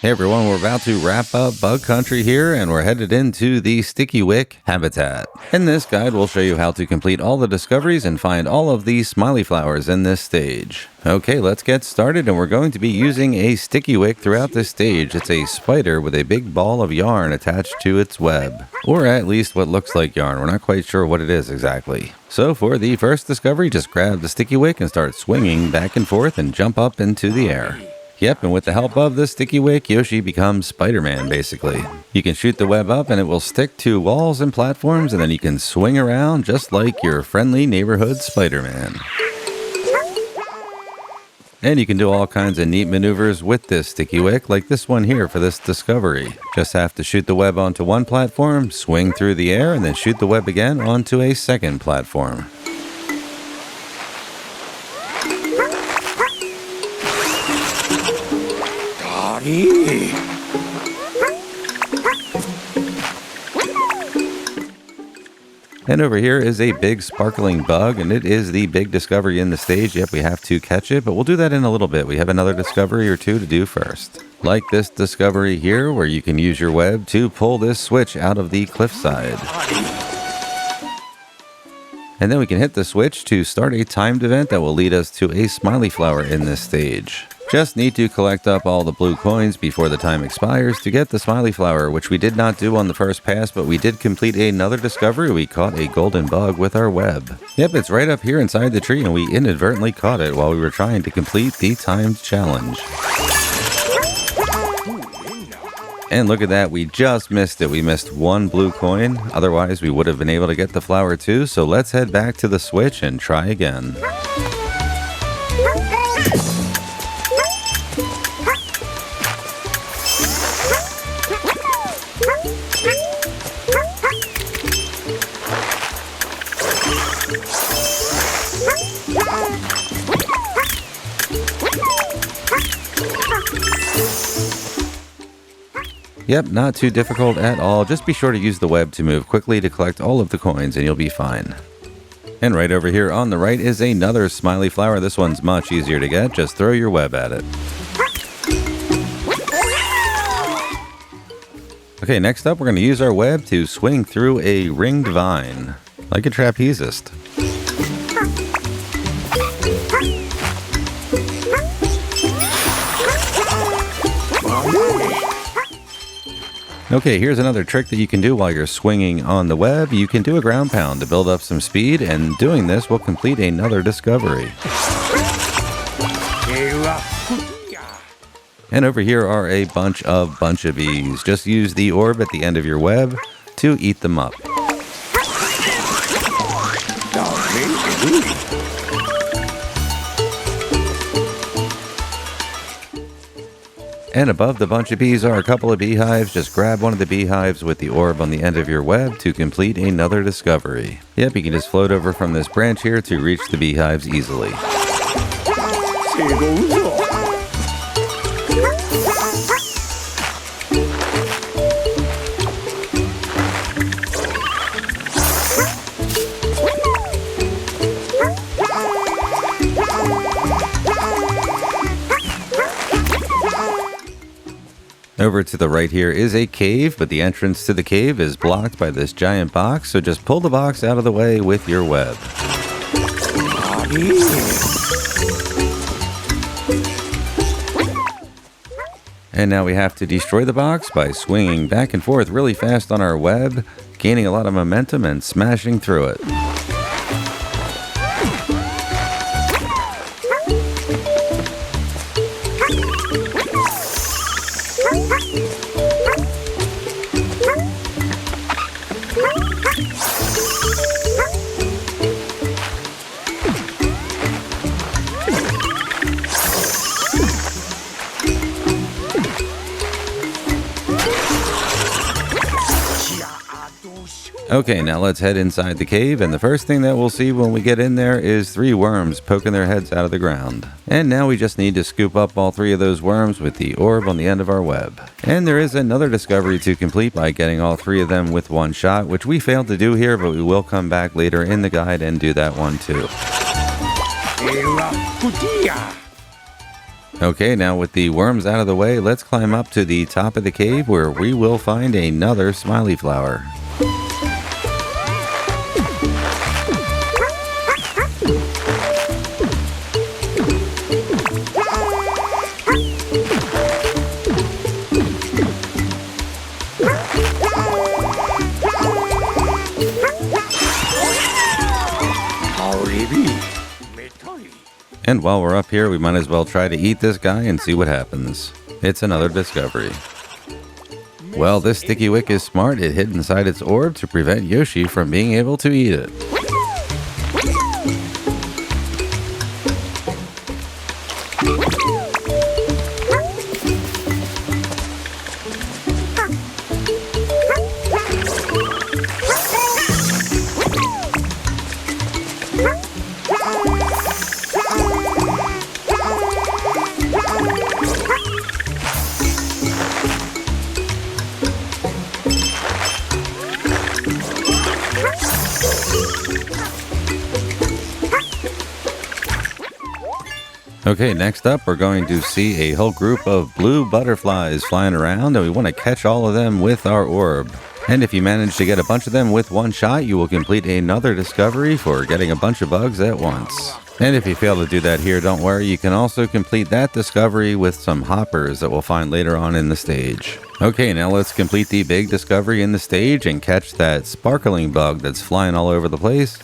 Hey everyone, we're about to wrap up Bug Country here, and we're headed into the Stickiwick Habitat. In this guide, we'll show you how to complete all the discoveries and find all of the Smiley Flowers in this stage. Okay, let's get started, and we're going to be using a Stickiwick throughout this stage. It's a spider with a big ball of yarn attached to its web. Or at least what looks like yarn. We're not quite sure what it is exactly. So for the first discovery, just grab the Stickiwick and start swinging back and forth and jump up into the air. Yep, and with the help of the Stickiwick, Yoshi becomes Spider-Man, basically. You can shoot the web up and it will stick to walls and platforms, and then you can swing around just like your friendly neighborhood Spider-Man. And you can do all kinds of neat maneuvers with this Stickiwick, like this one here for this discovery. Just have to shoot the web onto one platform, swing through the air, and then shoot the web again onto a second platform. And over here is a big sparkling bug, and it is the big discovery in the stage. Yep, we have to catch it, but we'll do that in a little bit. We have another discovery or two to do first. Like this discovery here, where you can use your web to pull this switch out of the cliffside. And then we can hit the switch to start a timed event that will lead us to a Smiley Flower in this stage. Just need to collect up all the blue coins before the time expires to get the Smiley Flower, which we did not do on the first pass, but we did complete another discovery. We caught a golden bug with our web. Yep, it's right up here inside the tree, and we inadvertently caught it while we were trying to complete the timed challenge. And look at that, we just missed it. We missed one blue coin. Otherwise, we would have been able to get the flower too. So let's head back to the switch and try again. Yep, not too difficult at all. Just be sure to use the web to move quickly to collect all of the coins and you'll be fine. And right over here on the right is another Smiley Flower. This one's much easier to get. Just throw your web at it. Okay, next up we're going to use our web to swing through a ringed vine, like a trapezist. Okay, here's another trick that you can do while you're swinging on the web. You can do a ground pound to build up some speed, and doing this will complete another discovery. And over here are a bunch of Bunchabees. Just use the orb at the end of your web to eat them up. And above the Bunchabees are a couple of beehives. Just grab one of the beehives with the orb on the end of your web to complete another discovery. Yep, you can just float over from this branch here to reach the beehives easily. Over to the right here is a cave, but the entrance to the cave is blocked by this giant box, so just pull the box out of the way with your web. And now we have to destroy the box by swinging back and forth really fast on our web, gaining a lot of momentum and smashing through it. Okay, now let's head inside the cave, and the first thing that we'll see when we get in there is 3 worms poking their heads out of the ground. And now we just need to scoop up all 3 of those worms with the orb on the end of our web. And there is another discovery to complete by getting all 3 of them with one shot, which we failed to do here, but we will come back later in the guide and do that one too. Okay, now with the worms out of the way, let's climb up to the top of the cave where we will find another Smiley Flower. And while we're up here, we might as well try to eat this guy and see what happens. It's another discovery. Well, this Stickiwick is smart. It hid inside its orb to prevent Yoshi from being able to eat it. Okay, next up we're going to see a whole group of blue butterflies flying around, and we want to catch all of them with our orb. And if you manage to get a bunch of them with one shot, you will complete another discovery for getting a bunch of bugs at once. And if you fail to do that here, don't worry, you can also complete that discovery with some hoppers that we'll find later on in the stage. Okay, now let's complete the big discovery in the stage and catch that sparkling bug that's flying all over the place.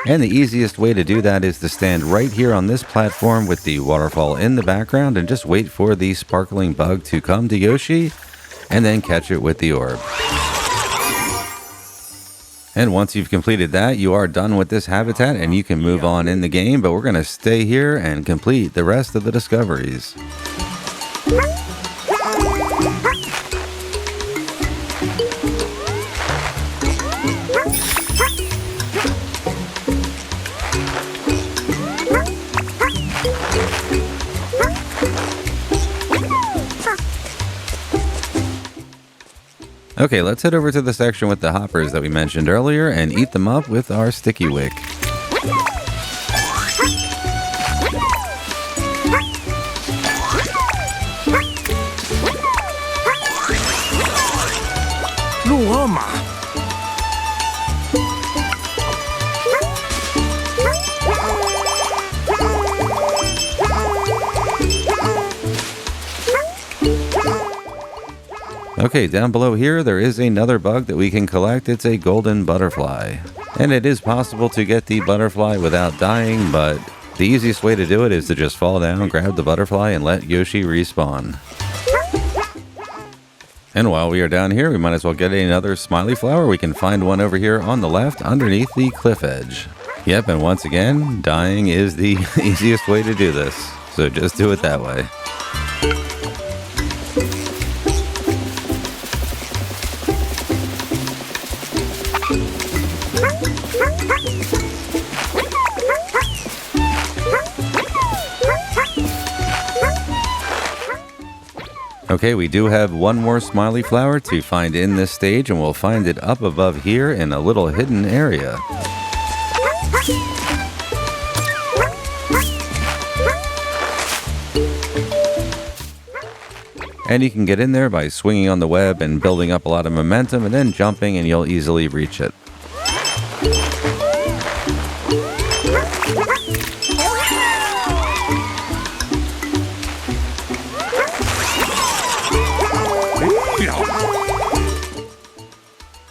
And the easiest way to do that is to stand right here on this platform with the waterfall in the background and just wait for the sparkling bug to come to Yoshi and then catch it with the orb. And once you've completed that, you are done with this habitat and you can move on in the game, but we're going to stay here and complete the rest of the discoveries. Okay, let's head over to the section with the hoppers that we mentioned earlier and eat them up with our Stickiwick. Okay, down below here, there is another bug that we can collect. It's a golden butterfly. And it is possible to get the butterfly without dying, but the easiest way to do it is to just fall down, grab the butterfly, and let Yoshi respawn. And while we are down here, we might as well get another Smiley Flower. We can find one over here on the left underneath the cliff edge. Yep, and once again, dying is the easiest way to do this. So just do it that way. Okay, we do have one more Smiley Flower to find in this stage, and we'll find it up above here in a little hidden area. And you can get in there by swinging on the web and building up a lot of momentum and then jumping, and you'll easily reach it.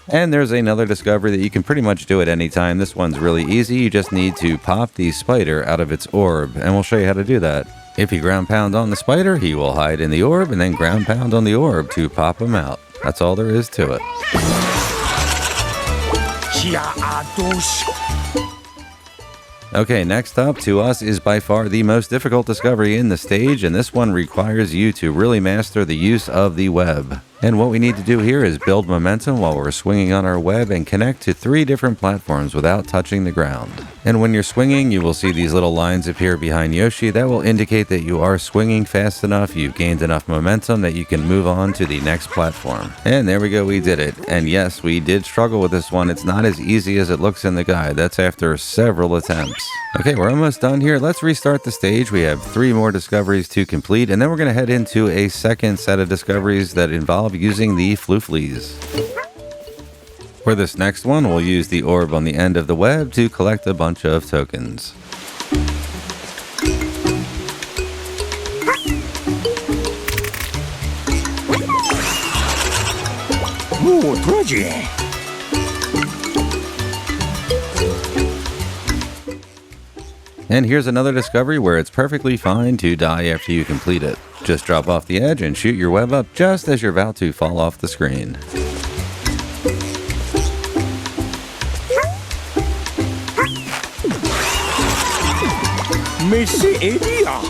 And there's another discovery that you can pretty much do at any time. This one's really easy. You just need to pop the spider out of its orb, and we'll show you how to do that. If you ground pound on the spider, he will hide in the orb, and then ground pound on the orb to pop him out. That's all there is to it. Okay, next up to us is by far the most difficult discovery in the stage, and this one requires you to really master the use of the web. And what we need to do here is build momentum while we're swinging on our web and connect to 3 different platforms without touching the ground. And when you're swinging, you will see these little lines appear behind Yoshi that will indicate that you are swinging fast enough, you've gained enough momentum that you can move on to the next platform. And there we go, we did it. And yes, we did struggle with this one. It's not as easy as it looks in the guide. That's after several attempts. Okay, we're almost done here. Let's restart the stage. We have 3 more discoveries to complete, and then we're going to head into a second set of discoveries that involve using the flooflies. For this next one, we'll use the orb on the end of the web to collect a bunch of tokens. Ooh, Stretchy. And here's another discovery where it's perfectly fine to die after you complete it. Just drop off the edge and shoot your web up just as you're about to fall off the screen. Missy idea.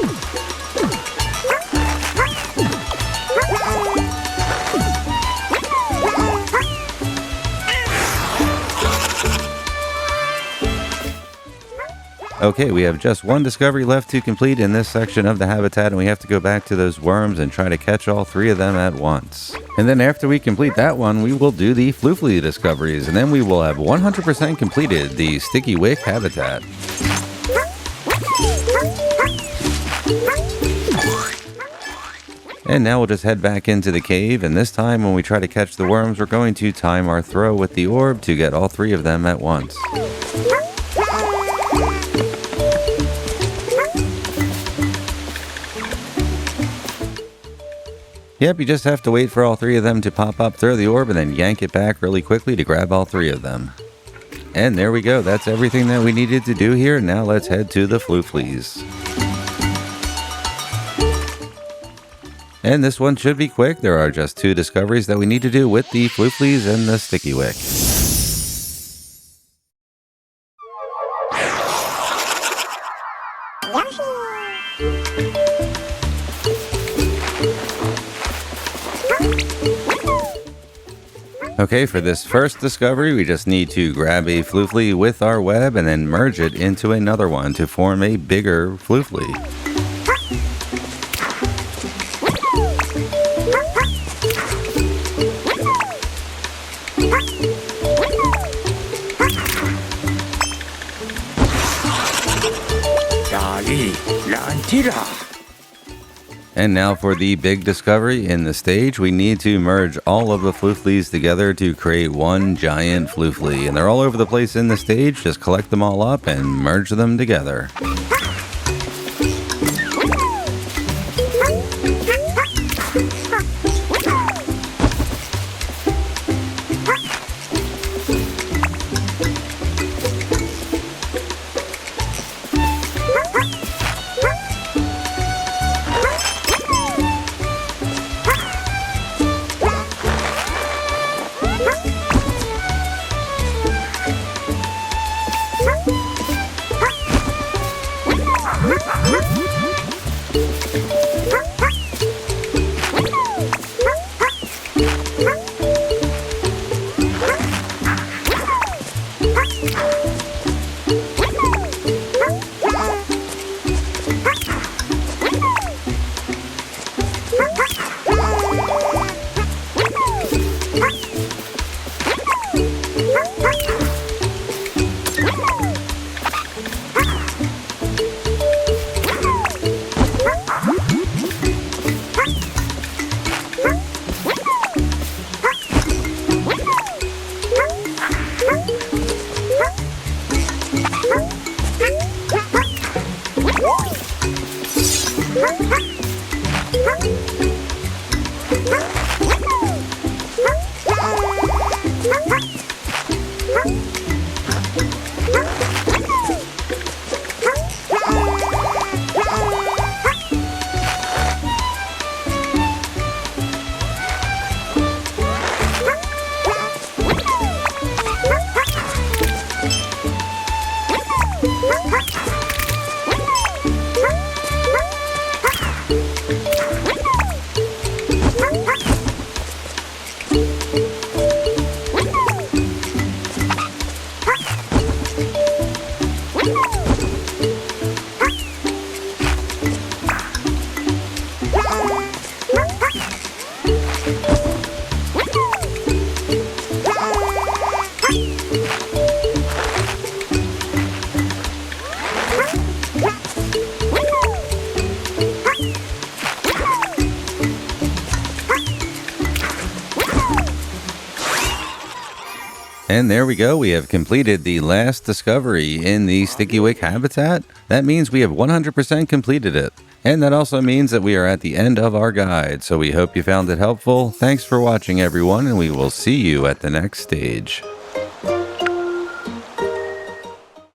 Okay, we have just 1 discovery left to complete in this section of the habitat, and we have to go back to those worms and try to catch all 3 of them at once. And then after we complete that one, we will do the floofly discoveries, and then we will have 100% completed the Stickiwick Habitat. And now we'll just head back into the cave, and this time when we try to catch the worms, we're going to time our throw with the orb to get all 3 of them at once. Yep, you just have to wait for all 3 of them to pop up, throw the orb, and then yank it back really quickly to grab all 3 of them. And there we go, that's everything that we needed to do here. Now let's head to the flooflies. And this one should be quick. There are just 2 discoveries that we need to do with the flooflies and the Stickiwick. Okay, for this first discovery, we just need to grab a floofly with our web and then merge it into another one to form a bigger floofly. And now for the big discovery in the stage, we need to merge all of the flooflies together to create one giant floofly. And they're all over the place in the stage, just collect them all up and merge them together. And there we go, we have completed the last discovery in the Stickiwick Habitat. That means we have 100% completed it. And that also means that we are at the end of our guide, so we hope you found it helpful. Thanks for watching everyone, and we will see you at the next stage.